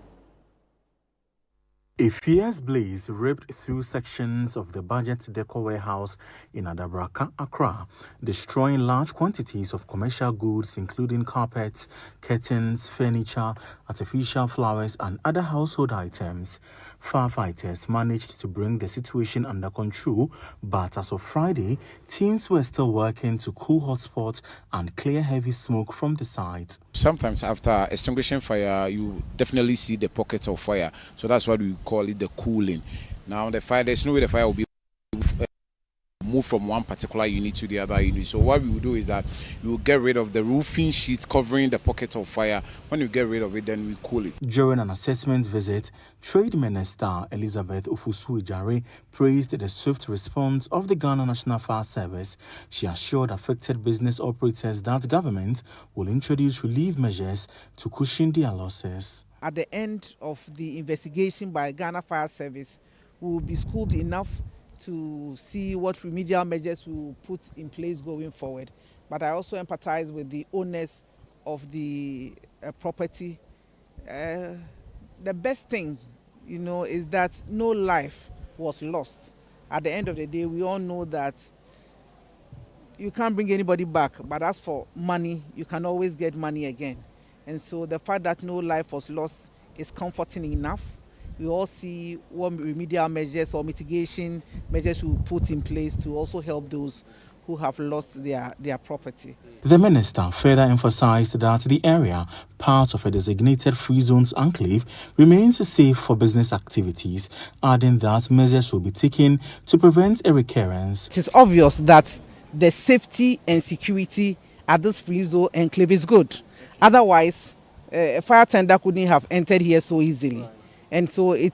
A fierce blaze ripped through sections of the Budget Deco warehouse in Adabraka, Accra, destroying large quantities of commercial goods including carpets, curtains, furniture, artificial flowers and other household items. Firefighters managed to bring the situation under control, but as of Friday, teams were still working to cool hotspots and clear heavy smoke from the site. Sometimes after extinguishing fire, you definitely see the pockets of fire. So that's what we call it the cooling. Now the fire, there's no way the fire will be moved from one particular unit to the other unit. So what we will do is that we will get rid of the roofing sheet covering the pocket of fire. When you get rid of it, then we cool it. During an assessment visit, Trade Minister Elizabeth Ofosu-Adjare praised the swift response of the Ghana National Fire Service. She assured affected business operators that government will introduce relief measures to cushion their losses. At the end of the investigation by Ghana Fire Service, we will be schooled enough to see what remedial measures we will put in place going forward. But I also empathize with the owners of the property. The best thing, is that no life was lost. At the end of the day, we all know that you can't bring anybody back, but as for money, you can always get money again. And so the fact that no life was lost is comforting enough. We all see what remedial measures or mitigation measures we put in place to also help those who have lost their property. The minister further emphasized that the area, part of a designated free zones enclave, remains safe for business activities, adding that measures will be taken to prevent a recurrence. It is obvious that the safety and security at this free zone enclave is good. Otherwise, a fire tender couldn't have entered here so easily. And so it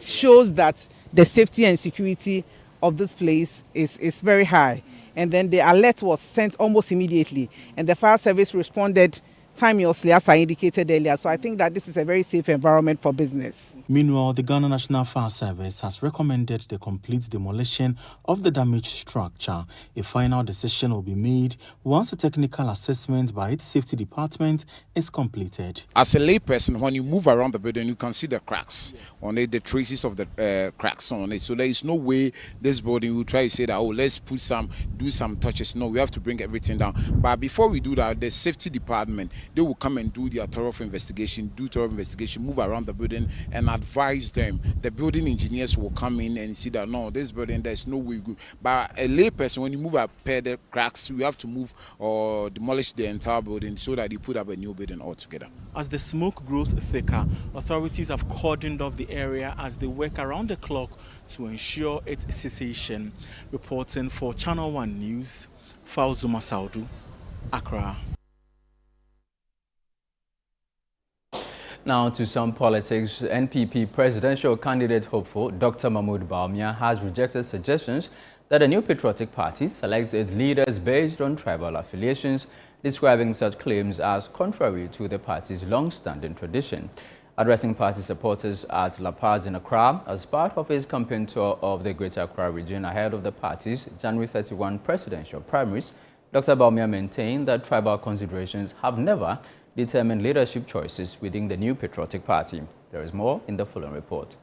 shows that the safety and security of this place is very high. And then the alert was sent almost immediately. And the fire service responded timeously, as I indicated earlier. So I think that this is a very safe environment for business. Meanwhile, the Ghana National Fire Service has recommended the complete demolition of the damaged structure. A final decision will be made once a technical assessment by its safety department is completed. As a layperson, when you move around the building, you can see the cracks on it, the traces of the cracks on it. So there is no way this building will try to say that, oh, let's do some touches. No, we have to bring everything down. But before we do that, the safety department, they will come and do their thorough investigation, move around the building and advise them. The building engineers will come in and see that, no, this building, there's no way good. But a layperson, when you move up the cracks, you have to move or demolish the entire building so that you put up a new building altogether. As the smoke grows thicker, authorities have cordoned off the area as they work around the clock to ensure its cessation. Reporting for Channel 1 News, Fauzuma Saudu, Accra. Now to some politics. NPP presidential candidate hopeful Dr. Mahmoud Bawumia has rejected suggestions that a new patriotic party selects its leaders based on tribal affiliations, describing such claims as contrary to the party's long-standing tradition. Addressing party supporters at La Paz in Accra as part of his campaign tour of the Greater Accra region ahead of the party's January 31 presidential primaries, Dr. Bawumia maintained that tribal considerations have never determined leadership choices within the new patriotic party. There is more in the following report.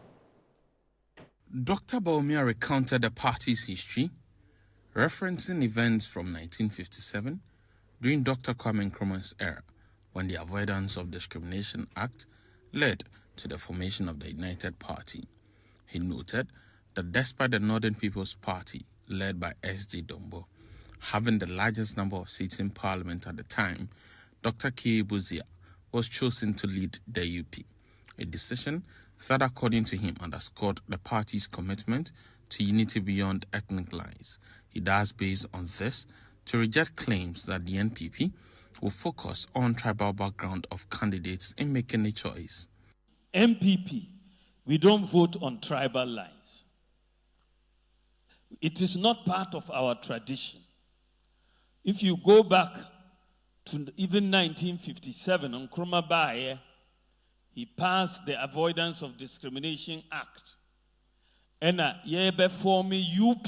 Dr. Bawumia recounted the party's history, referencing events from 1957 during Dr. Kwame Nkrumah's era, when the Avoidance of Discrimination Act led to the formation of the United Party. He noted that despite the Northern People's Party, led by SD Dombo, having the largest number of seats in Parliament at the time, Dr. K. Buzia was chosen to lead the UP, a decision that, according to him, underscored the party's commitment to unity beyond ethnic lines. He does, based on this, to reject claims that the NPP will focus on tribal background of candidates in making a choice. MPP, we don't vote on tribal lines. It is not part of our tradition. If you go back to even 1957, on Nkrumah Baye, he passed the Avoidance of Discrimination Act. And yebe form UP,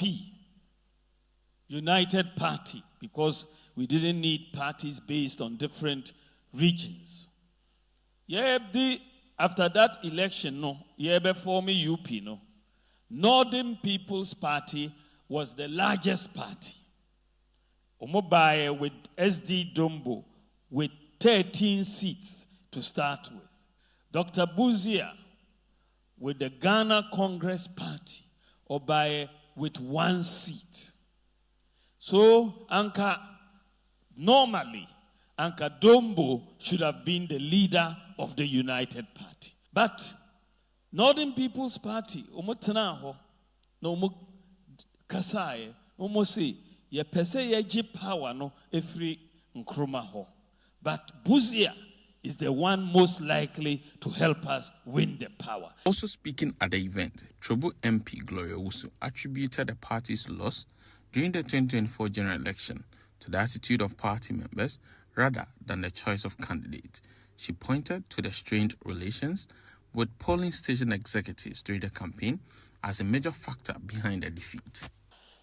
United Party, because we didn't need parties based on different regions. After that election, yebe form UP, Northern People's Party was the largest party. Omobaye with SD Dombo with 13 seats to start with. Dr. Buzia with the Ghana Congress Party, Obaye with 1 seat. So, normally, Anka Dombo should have been the leader of the United Party. But Northern People's Party, Omotenaho, no mo Kasaye, Omo say, ye pese ye power no every Nkrumah ho. But Buzia is the one most likely to help us win the power. Also speaking at the event, Chobo MP Gloria Wusu attributed the party's loss during the 2024 general election to the attitude of party members rather than the choice of candidate. She pointed to the strained relations with polling station executives during the campaign as a major factor behind the defeat.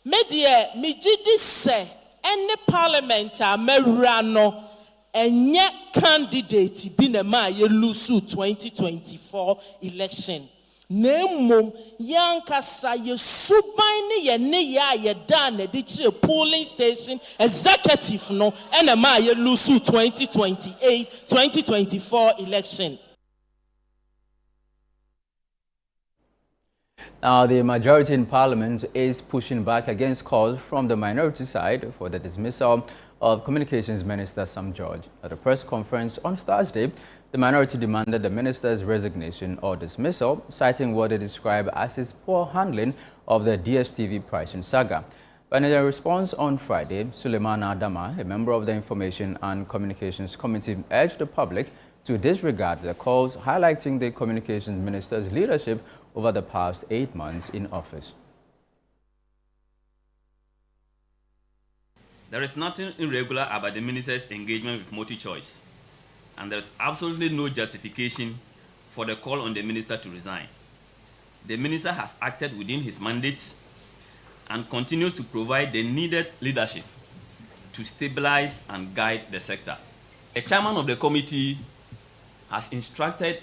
Media mijidi se any parliament amerano enye candidate binema ye lusu 2024 election. Nemum yankasa ye subaini ye ne ya ye dane di chire polling station executive no enema ye lusu 2024 election. Now, the majority in Parliament is pushing back against calls from the minority side for the dismissal of Communications Minister Sam George. At a press conference on Thursday, the minority demanded the minister's resignation or dismissal, citing what they describe as his poor handling of the DSTV pricing saga. But in a response on Friday, Suleiman Adama, a member of the Information and Communications Committee, urged the public to disregard the calls, highlighting the Communications Minister's leadership over the past 8 months in office. There is nothing irregular about the minister's engagement with MultiChoice, and there is absolutely no justification for the call on the minister to resign. The minister has acted within his mandate and continues to provide the needed leadership to stabilize and guide the sector. A chairman of the committee has instructed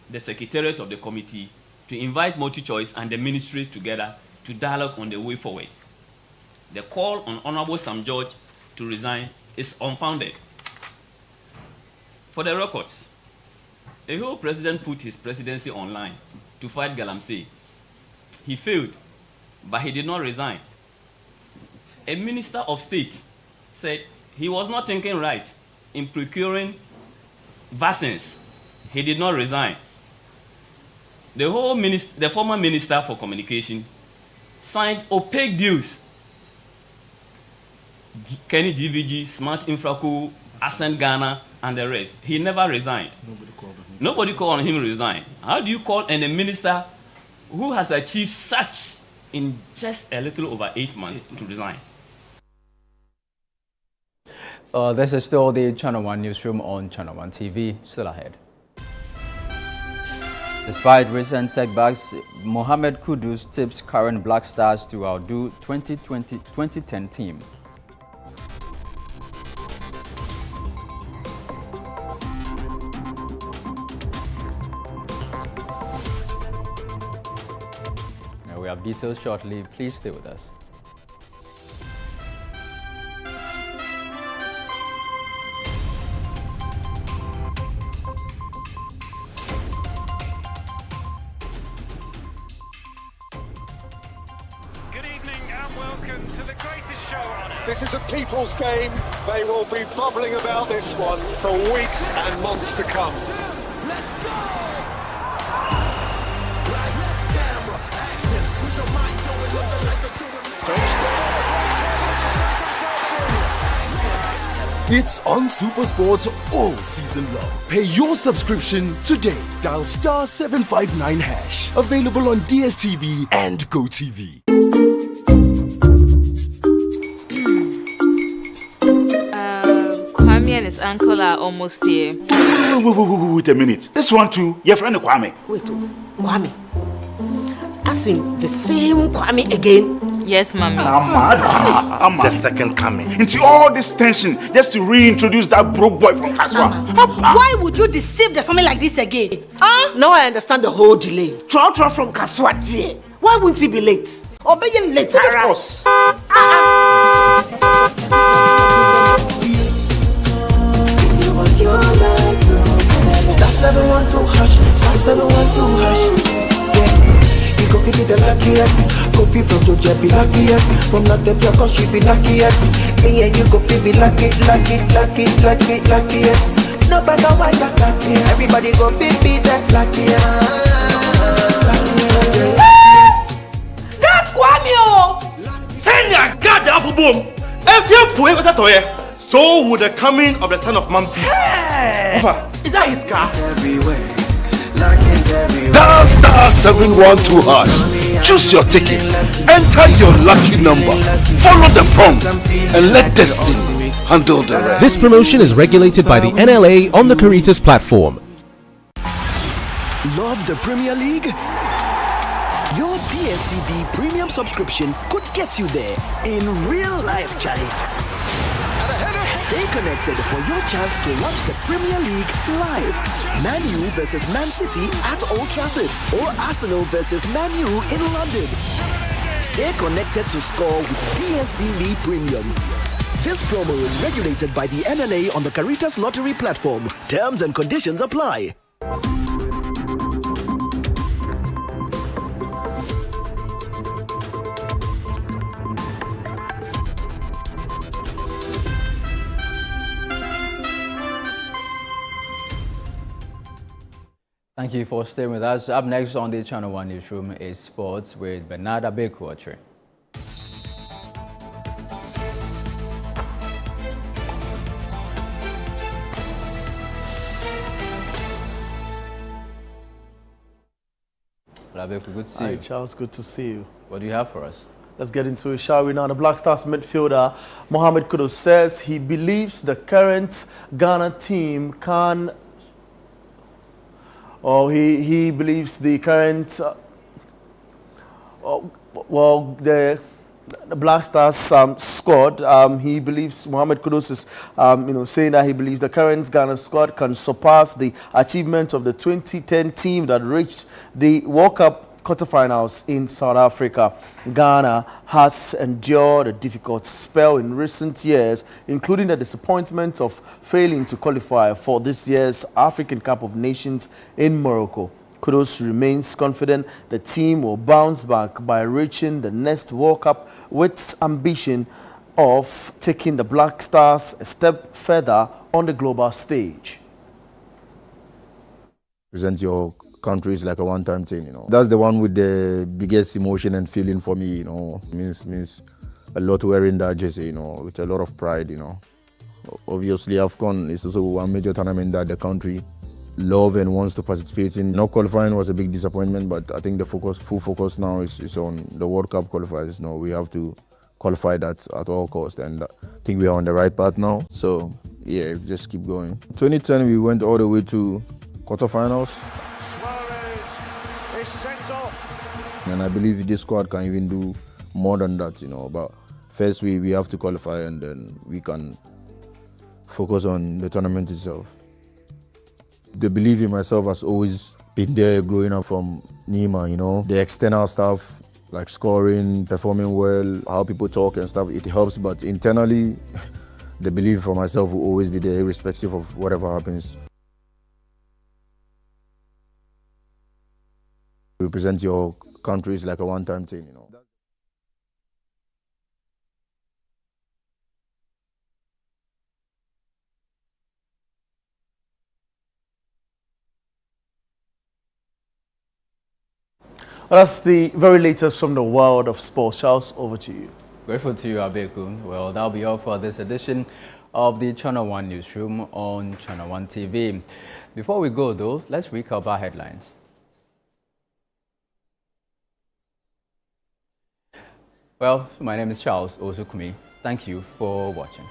the secretariat of the committee to invite MultiChoice and the ministry together to dialogue on the way forward. The call on Honorable Sam George to resign is unfounded. For the records, a whole president put his presidency online to fight Galamsey. He failed, but he did not resign. A minister of state said he was not thinking right in procuring vaccines. He did not resign. The former minister for communication signed opaque deals. Kenny GVG, Smart Infraco, Ascent Ghana, and the rest. He never resigned. Nobody called on him to resign. How do you call on a minister who has achieved such in just a little over 8 months to resign? This is still the Channel 1 Newsroom on Channel 1 TV. Still ahead. Despite recent setbacks, Mohamed Kudus tips current Black Stars to outdo 2010 team. Now we have details shortly. Please stay with us. This is a people's game. They will be bubbling about this one for weeks and months to come. Let's go! It's on SuperSport all season long. Pay your subscription today. Dial *759#. Available on DSTV and GoTV. Kwame and his uncle are almost here. Wait a minute. This one too, your friend Kwame. Wait, Kwame. As in the same Kwame again? Yes, Mommy. I'm the second coming. Into all this tension just to reintroduce that broke boy from Kasoa. Why would you deceive the family like this again? Now I understand the whole delay. Troll from Kasoa dear. Why wouldn't he be late? Obey him later. Of course. You go be the luckiest. Coffee from Georgia be luckiest. From not the cause she be luckiest. Yeah, you go be luckiest. No matter why you're luckiest. Everybody go be the luckiest. That's Kwame! Send your God the apple boom. If you put it toye, so would the coming of the son of man be. Is that his car? Everywhere. Dial *712#. Choose your ticket. Enter your lucky number. Follow the prompt and let destiny handle the rest. This promotion is regulated by the NLA on the Caritas platform. Love the Premier League? Your DSTV premium subscription could get you there in real life, Charlie. Stay connected for your chance to watch the Premier League live. Man U versus Man City at Old Trafford or Arsenal versus Man U in London. Stay connected to score with DSTV Premium. This promo is regulated by the NLA on the Caritas Lottery platform. Terms and conditions apply. Thank you for staying with us. Up next on the Channel 1 Newsroom is sports with Adabraka. Adabraka, good to see you. Hi, Charles, good to see you. What do you have for us? Let's get into it, shall we? Now, the Black Stars midfielder Mohamed Kudus says he believes the current Ghana team can. He believes the current, the Black Stars squad. He believes Mohamed Kudus is, saying that he believes the current Ghana squad can surpass the achievement of the 2010 team that reached the World Cup quarterfinals in South Africa. Ghana has endured a difficult spell in recent years, including the disappointment of failing to qualify for this year's African Cup of Nations in Morocco. Kudus remains confident the team will bounce back by reaching the next World Cup with ambition of taking the Black Stars a step further on the global stage. Present your country is like a one-time thing, That's the one with the biggest emotion and feeling for me, Means a lot wearing that jersey, with a lot of pride, Obviously, AFCON is also one major tournament that the country love and wants to participate in. Not qualifying was a big disappointment, but I think the full focus now is on the World Cup qualifiers. We have to qualify that at all costs, and I think we are on the right path now. So, yeah, just keep going. 2010, we went all the way to quarterfinals. And I believe this squad can even do more than that, But first, we have to qualify, and then we can focus on the tournament itself. The belief in myself has always been there growing up from Nima, The external stuff, like scoring, performing well, how people talk and stuff, it helps. But internally, the belief for myself will always be there, irrespective of whatever happens. Represent your country is like a one-time thing, Well, that's the very latest from the world of sports. Charles, over to you. Grateful to you, Abeku. Well, that'll be all for this edition of the Channel One Newsroom on Channel One TV. Before we go, though, let's recap our headlines. Well, my name is Charles Osukumi. Thank you for watching.